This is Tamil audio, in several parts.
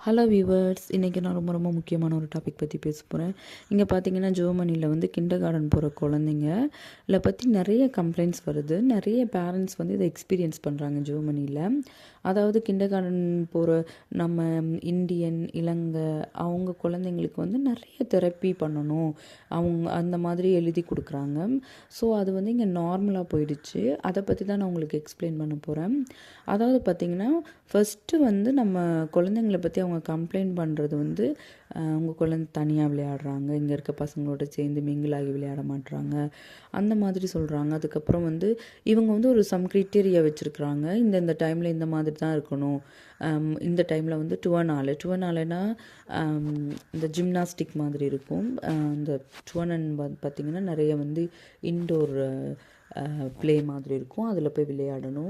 ஹலோ வியூவர்ஸ், இன்றைக்கி நான் ரொம்ப ரொம்ப முக்கியமான ஒரு டாபிக் பற்றி பேச போகிறேன். இங்கே பார்த்தீங்கன்னா ஜெர்மனியில் வந்து கிண்டர் கார்டன் போகிற குழந்தைங்க இதை பற்றி நிறைய கம்ப்ளைண்ட்ஸ் வருது. நிறைய பேரண்ட்ஸ் வந்து இதை எக்ஸ்பீரியன்ஸ் பண்ணுறாங்க ஜெர்மனியில். அதாவது கிண்டர் கார்டன் போகிற நம்ம இந்தியன், இலங்கை அவங்க குழந்தைங்களுக்கு வந்து நிறைய தெரப்பி பண்ணணும் அவங்க அந்த மாதிரி எழுதி கொடுக்குறாங்க. ஸோ அது வந்து இங்கே நார்மலாக போயிடுச்சு. அதை பற்றி தான் நான் உங்களுக்கு எக்ஸ்பிளைன் பண்ண போகிறேன். அதாவது பார்த்திங்கன்னா ஃபஸ்ட்டு வந்து நம்ம குழந்தைங்கள பற்றி அவங்க கம்ப்ளைண்ட் பண்ணுறது வந்து உங்கள் குழந்தை தனியாக விளையாடுறாங்க, இங்கே இருக்க பசங்களோட சேர்ந்து மிங்கிளாகி விளையாட மாட்டுறாங்க, அந்த மாதிரி சொல்கிறாங்க. அதுக்கப்புறம் வந்து இவங்க வந்து ஒரு சம் க்ரைட்டீரியா வச்சுருக்குறாங்க. இந்த டைமில் இந்த மாதிரி தான் இருக்கணும், இந்த டைமில் வந்து டுவனாலனா இந்த ஜிம்னாஸ்டிக் மாதிரி இருக்கும். இந்த டுவனன் பார்த்திங்கன்னா நிறைய வந்து இன்டோர் ப்ளே மாதிரி இருக்கும், அதில் போய் விளையாடணும்.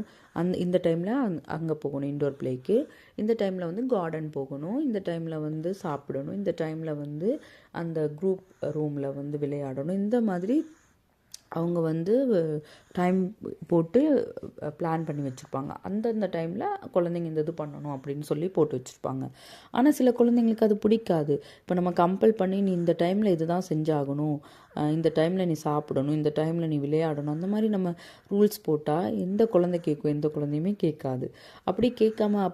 இந்த டைமில் அங்கே போகணும் இன்டோர் ப்ளேக்கு, இந்த டைமில் வந்து கார்டன் போகணும், இந்த டைமில் வந்து சாப்பிடணும், இந்த டைமில் வந்து அந்த குரூப் ரூமில் வந்து விளையாடணும். இந்த மாதிரி அவங்க வந்து டைம் போட்டு பிளான் பண்ணி வச்சுருப்பாங்க. அந்தந்த டைமில் குழந்தைங்க இந்த இது பண்ணணும் அப்படின்னு சொல்லி போட்டு வச்சுருப்பாங்க. ஆனால் சில குழந்தைங்களுக்கு அது பிடிக்காது. இப்போ நம்ம கம்பல் பண்ணி நீ இந்த டைமில் இது தான் செஞ்சாகணும், இந்த டைமில் நீ சாப்பிடணும், இந்த டைமில் நீ விளையாடணும், அந்த மாதிரி நம்ம ரூல்ஸ் போட்டால் எந்த குழந்தை கேட்கும்? எந்த குழந்தையுமே கேட்காது. அப்படி கேட்காம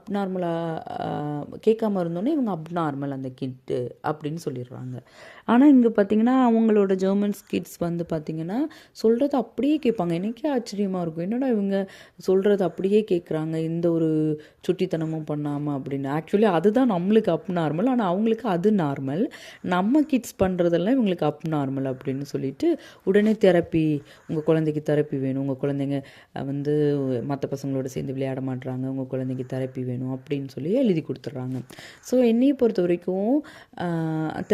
இருந்தோன்னே இவங்க அப்நார்மல் அந்த கிட்டு அப்படின்னு சொல்லிடுறாங்க. ஆனால் இங்கே பார்த்திங்கன்னா அவங்களோட ஜெர்மன்ஸ் கிட்ஸ் வந்து பார்த்திங்கன்னா சொல்கிறது அப்படியே கேட்பாங்க. எனக்கே ஆச்சரியமாக இருக்கும், என்னடா இவங்க சொல்கிறது அப்படியே கேட்குறாங்க, இந்த ஒரு சுட்டித்தனமும் பண்ணாமல் அப்படின்னு. ஆக்சுவலி அதுதான் நம்மளுக்கு அப்நார்மல், ஆனால் அவங்களுக்கு அது நார்மல். நம்ம கிட்ஸ் பண்ணுறதெல்லாம் இவங்களுக்கு அப்நார்மல் அப்படின்னு சொல்லிட்டு உடனே தெரப்பி, உங்கள் குழந்தைக்கு தெரப்பி வேணும், உங்கள் குழந்தைங்க வந்து மற்ற பசங்களோட சேர்ந்து விளையாட மாட்டுறாங்க, உங்கள் குழந்தைக்கு தெரப்பி வேணும் அப்படின்னு சொல்லி எழுதி கொடுத்துட்றாங்க. ஸோ என்னையை பொறுத்த வரைக்கும்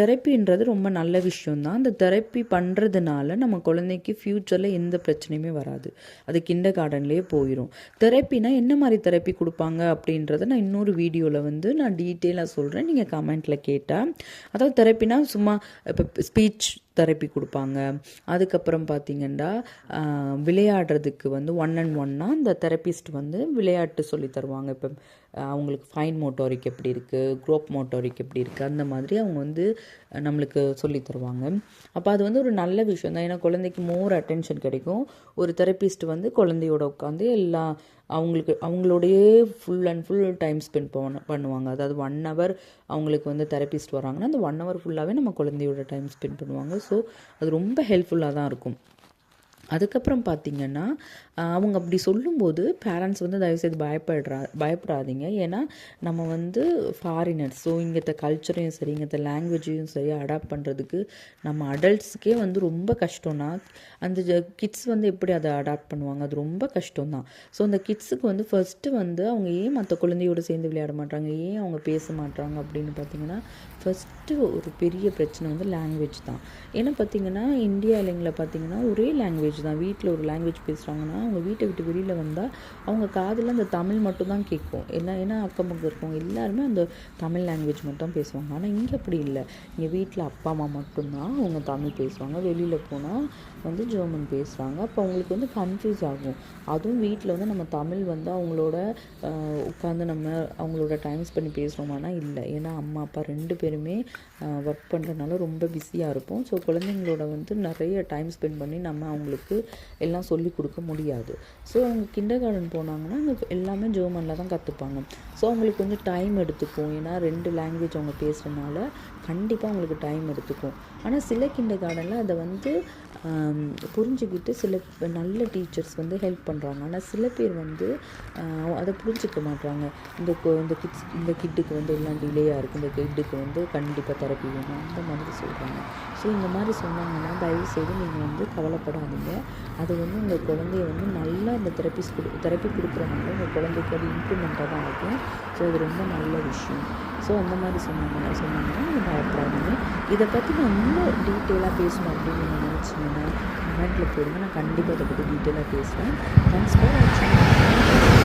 தெரப்பின்றது ரொம்ப நல்ல விஷயம்தான். அந்த தெரப்பி பண்ணுறதுனால நம்ம குழந்தைக்கு ஃப்யூச்சரில் எந்த பிரச்சனையுமே வராது. அது கிண்டர் கார்டன்லேயே போயிடும். தெரப்பினா என்ன மாதிரி தெரப்பி கொடுப்பாங்க அப்படின்றத நான் இன்னொரு வீடியோவில் வந்து நான் டீட்டெயிலாக சொல்கிறேன், நீங்கள் கமெண்ட்டில் கேட்டால். அதாவது தெரப்பினா சும்மா இப்போ ஸ்பீச் தெரப்பி கொடுப்பாங்க. அதுக்கப்புறம் பார்த்திங்கன்னா விளையாடுறதுக்கு வந்து 1-on-1 அந்த தெரப்பிஸ்ட் வந்து விளையாட்டு சொல்லி தருவாங்க. இப்போ அவங்களுக்கு ஃபைன் மோட்டாரிக் எப்படி இருக்குது, குரோப் மோட்டாரிக் எப்படி இருக்குது, அந்த மாதிரி அவங்க வந்து நம்மளுக்கு சொல்லி தருவாங்க. அப்போ அது வந்து ஒரு நல்ல விஷயம் தான். ஏன்னா குழந்தைக்கு மோர் அட்டென்ஷன் கிடைக்கும். ஒரு தெரப்பிஸ்ட் வந்து குழந்தையோட உட்காந்து எல்லாம் அவங்களோடையே full and full time spend பண்ணுவாங்க. அதாவது 1 hour அவங்களுக்கு வந்து தெரப்பிஸ்ட் வராங்கன்னா அந்த 1 hour ஃபுல்லாகவே நம்ம குழந்தையோட டைம் ஸ்பெண்ட் பண்ணுவாங்க. ஸோ அது ரொம்ப ஹெல்ப்ஃபுல்லாக தான் இருக்கும். அதுக்கப்புறம் பார்த்திங்கன்னா அவங்க அப்படி சொல்லும்போது பேரண்ட்ஸ் வந்து தயவுசெய்து பயப்படாதீங்க. ஏன்னா நம்ம வந்து ஃபாரினர்ஸ். ஸோ இங்கத்த கல்ச்சரையும் சரி, இங்கத்த லாங்குவேஜையும் சரி அடாப்ட் பண்ணுறதுக்கு நம்ம அடல்ட்ஸுக்கே வந்து ரொம்ப கஷ்டம்னா அந்த கிட்ஸ் வந்து எப்படி அதை அடாப்ட் பண்ணுவாங்க? அது ரொம்ப கஷ்டம்தான். ஸோ அந்த கிட்ஸுக்கு வந்து ஃபஸ்ட்டு வந்து அவங்க ஏன் மற்ற குழந்தையோடு சேர்ந்து விளையாட மாட்டாங்க, ஏன் அவங்க பேச மாட்டாங்க அப்படின்னு பார்த்திங்கன்னா ஃபஸ்ட்டு ஒரு பெரிய பிரச்சனை வந்து லாங்குவேஜ் தான். ஏன்னா பார்த்திங்கன்னா இந்தியா இல்லைங்களா பார்த்திங்கன்னா ஒரே லாங்குவேஜ் தான். வீட்டில் ஒரு லாங்குவேஜ் பேசுகிறாங்கன்னா அவங்க வீட்டை விட்டு வெளியில் வந்தால் அவங்க காதில் அந்த தமிழ் மட்டும் தான் கேட்கும். ஏன்னா அக்கம் பக்கம் இருக்கவங்க எல்லாருமே அந்த தமிழ் லாங்குவேஜ் மட்டும் பேசுவாங்க. ஆனால் இங்கே அப்படி இல்லை. இங்கே வீட்டில் அப்பா அம்மா மட்டும்தான் அவங்க தமிழ் பேசுவாங்க, வெளியில் போனால் வந்து ஜெர்மன் பேசுகிறாங்க. அப்போ அவங்களுக்கு வந்து கன்ஃபியூஸ் ஆகும். அதுவும் வீட்டில் வந்து நம்ம தமிழ் வந்து அவங்களோட உட்காந்து நம்ம அவங்களோட டைம் ஸ்பெண்ட் பேசுகிறோமானா இல்லை. ஏன்னா அம்மா அப்பா 2 பேருமே ஒர்க் பண்ணுறதுனால ரொம்ப பிஸியாக இருப்போம். ஸோ குழந்தைங்களோட வந்து நிறைய டைம் ஸ்பெண்ட் பண்ணி நம்ம அவங்களுக்கு எல்லாம் சொல்லி கொடுக்க முடியாது. ஸோ அவங்க கிண்டர் கார்டன் போனாங்கன்னா அங்கே எல்லாமே ஜெர்மனில் தான் கற்றுப்பாங்க. ஸோ அவங்களுக்கு கொஞ்சம் டைம் எடுத்துக்கும். ஏன்னா 2 லாங்குவேஜ் அவங்க பேசுகிறதுனால கண்டிப்பாக அவங்களுக்கு டைம் எடுத்துக்கும். ஆனால் சில கிண்டர் கார்டனில் அதை வந்து புரிஞ்சுக்கிட்டு சில நல்ல டீச்சர்ஸ் வந்து ஹெல்ப் பண்ணுறாங்க. ஆனால் சில பேர் வந்து அதை புரிஞ்சிக்க மாட்டாங்க. இந்த கிட்டுக்கு வந்து எல்லாம் டிலேயாக இருக்குது, இந்த கிட்டுக்கு வந்து கண்டிப்பாக தெரப்பி வேணும், அந்த மாதிரி சொல்கிறாங்க. ஸோ இந்த மாதிரி சொன்னாங்கன்னா தயவுசெய்து நீங்கள் வந்து கவலைப்படாதீங்க. அது வந்து உங்கள் குழந்தைய வந்து நல்லா அந்த தெரப்பி கொடுக்குறனால உங்கள் குழந்தைக்கு அது இம்ப்ரூவ்மெண்ட்டாக தான் ஆகும். ஸோ அது ரொம்ப நல்ல விஷயம். ஸோ அந்த மாதிரி சொன்னாங்கன்னா நீங்கள் பயப்படாதீங்க. இதை பற்றி நான் இன்னும் டீட்டெயிலாக பேசணும் அப்படின்னு நீங்கள் நினச்சிங்கன்னா கமெண்ட்டில் போடுங்க. நான் கண்டிப்பாக இதை பற்றி டீட்டெயிலாக பேசுகிறேன். தேங்க்ஸ் ஃபார் வாட்சிங்.